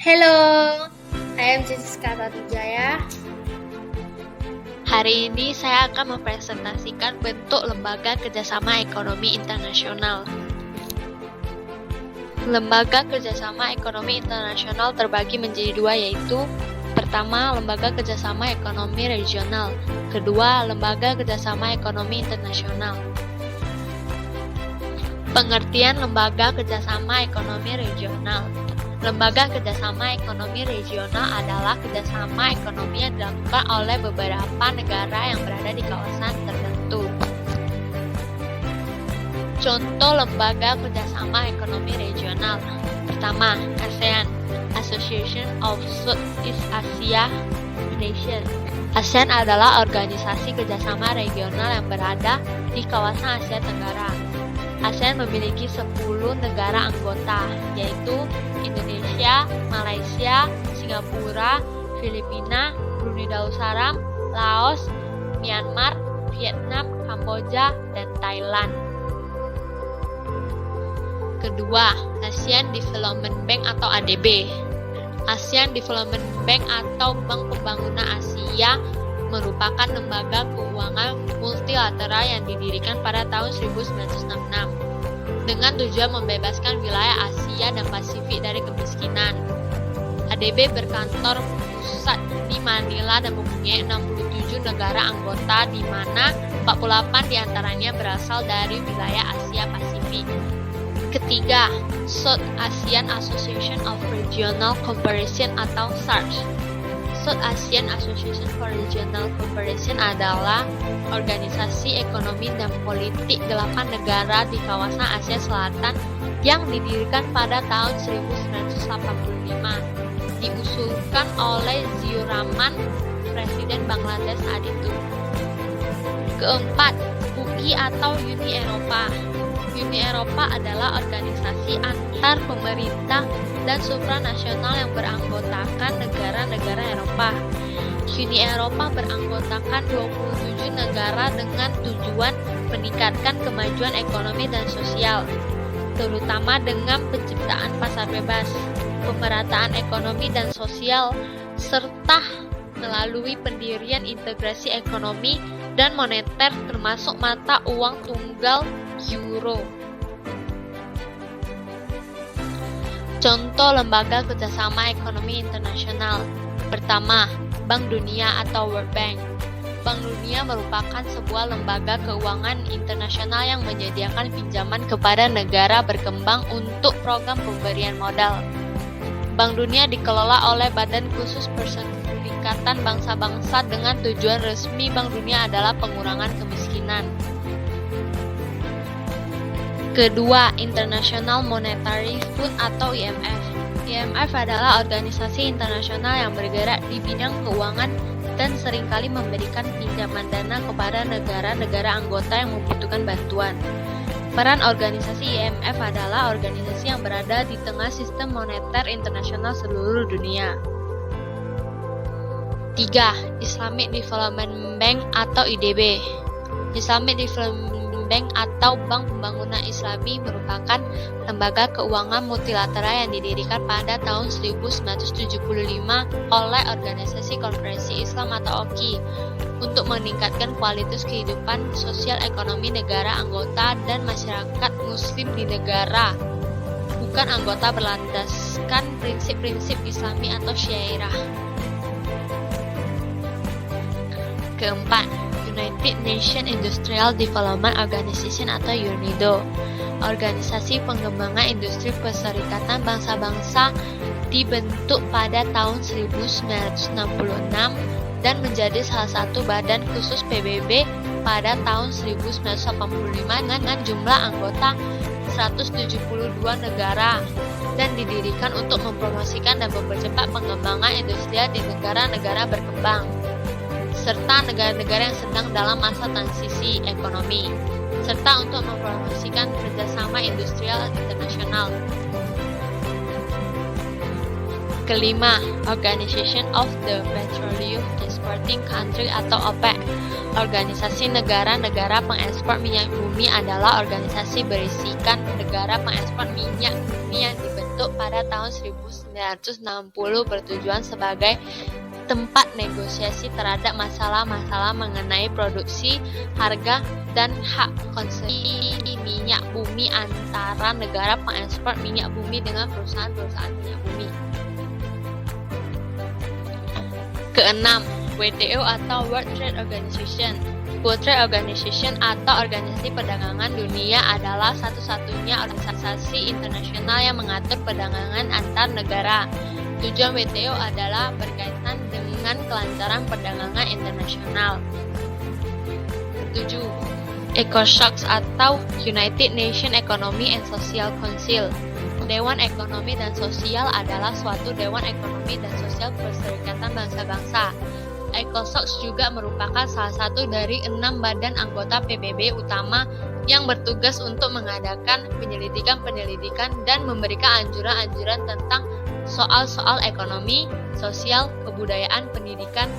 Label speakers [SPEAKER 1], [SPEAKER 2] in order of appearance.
[SPEAKER 1] Hello, I am Jessica Tatujaya.
[SPEAKER 2] Hari ini saya akan mempresentasikan bentuk lembaga kerjasama ekonomi internasional. Lembaga kerjasama ekonomi internasional terbagi menjadi dua, yaitu pertama, lembaga kerjasama ekonomi regional, kedua, lembaga kerjasama ekonomi internasional. Pengertian lembaga kerjasama ekonomi regional. Lembaga kerjasama ekonomi regional adalah kerjasama ekonomi yang dilakukan oleh beberapa negara yang berada di kawasan tertentu. Contoh lembaga kerjasama ekonomi regional. Pertama, ASEAN, Association of Southeast Asia Nations. ASEAN adalah organisasi kerjasama regional yang berada di kawasan Asia Tenggara. ASEAN memiliki 10 negara anggota, yaitu Indonesia, Malaysia, Singapura, Filipina, Brunei Darussalam, Laos, Myanmar, Vietnam, Kamboja, dan Thailand. Kedua, ASEAN Development Bank atau ADB. ASEAN Development Bank atau Bank Pembangunan Asia merupakan lembaga keuangan multilateral yang didirikan pada tahun 1966 dengan tujuan membebaskan wilayah Asia dan Pasifik dari kemiskinan. ADB berkantor pusat di Manila dan mempunyai 67 negara anggota, di mana 48 diantaranya berasal dari wilayah Asia Pasifik. Ketiga, South Asian Association of Regional Cooperation atau SARC. South Asian Association for Regional Cooperation adalah organisasi ekonomi dan politik 8 negara di kawasan Asia Selatan yang didirikan pada tahun 1985. Diusulkan oleh Ziaur Rahman, Presiden Bangladesh saat itu. Keempat, UI atau Uni Eropa. Uni Eropa adalah organisasi antar pemerintah dan supranasional yang beranggotakan negara-negara Eropa. Uni Eropa beranggotakan 27 negara dengan tujuan meningkatkan kemajuan ekonomi dan sosial, terutama dengan penciptaan pasar bebas, pemerataan ekonomi dan sosial, serta melalui pendirian integrasi ekonomi dan moneter termasuk mata uang tunggal Euro. Contoh lembaga kerjasama ekonomi internasional. Pertama, Bank Dunia atau World Bank. Bank Dunia merupakan sebuah lembaga keuangan internasional yang menyediakan pinjaman kepada negara berkembang untuk program pemberian modal. Bank Dunia dikelola oleh Badan Khusus Perserikatan Bangsa-Bangsa dengan tujuan resmi Bank Dunia adalah pengurangan kemiskinan. Kedua, International Monetary Fund atau IMF. IMF adalah organisasi internasional yang bergerak di bidang keuangan dan seringkali memberikan pinjaman dana kepada negara-negara anggota yang membutuhkan bantuan. Peran organisasi IMF adalah organisasi yang berada di tengah sistem moneter internasional seluruh dunia. 3. Islamic Development Bank atau IDB. Islamic Development Bank atau Bank Pembangunan Islami merupakan lembaga keuangan multilateral yang didirikan pada tahun 1975 oleh Organisasi Konferensi Islam atau OKI untuk meningkatkan kualitas kehidupan sosial ekonomi negara anggota dan masyarakat muslim di negara bukan anggota berlandaskan prinsip-prinsip Islami atau Syiah. Keempat, United Nations Industrial Development Organization atau UNIDO, organisasi pengembangan industri Perserikatan Bangsa-Bangsa, dibentuk pada tahun 1966 dan menjadi salah satu badan khusus PBB pada tahun 1985 dengan jumlah anggota 172 negara dan didirikan untuk mempromosikan dan mempercepat pengembangan industrial di negara-negara berkembang serta negara-negara yang sedang dalam masa transisi ekonomi, serta untuk mempromosikan kerjasama industrial internasional. Kelima, Organization of the Petroleum Exporting Country atau OPEC. Organisasi negara-negara pengekspor minyak bumi adalah organisasi berisikan negara pengekspor minyak bumi yang dibentuk pada tahun 1990 1960 bertujuan sebagai tempat negosiasi terhadap masalah-masalah mengenai produksi, harga, dan hak konsumsi minyak bumi antara negara pengekspor minyak bumi dengan perusahaan-perusahaan minyak bumi. Keenam, WTO atau World Trade Organization. World Trade Organization atau Organisasi Perdagangan Dunia adalah satu-satunya organisasi internasional yang mengatur perdagangan antar negara. Tujuan WTO adalah berkaitan dengan kelancaran perdagangan internasional. 7. ECOSOC atau United Nations Economic and Social Council. Dewan Ekonomi dan Sosial adalah suatu dewan ekonomi dan sosial Perserikatan Bangsa-Bangsa. ECOSOC juga merupakan salah satu dari 6 badan anggota PBB utama yang bertugas untuk mengadakan penyelidikan dan memberikan anjuran-anjuran tentang soal-soal ekonomi, sosial, kebudayaan, pendidikan,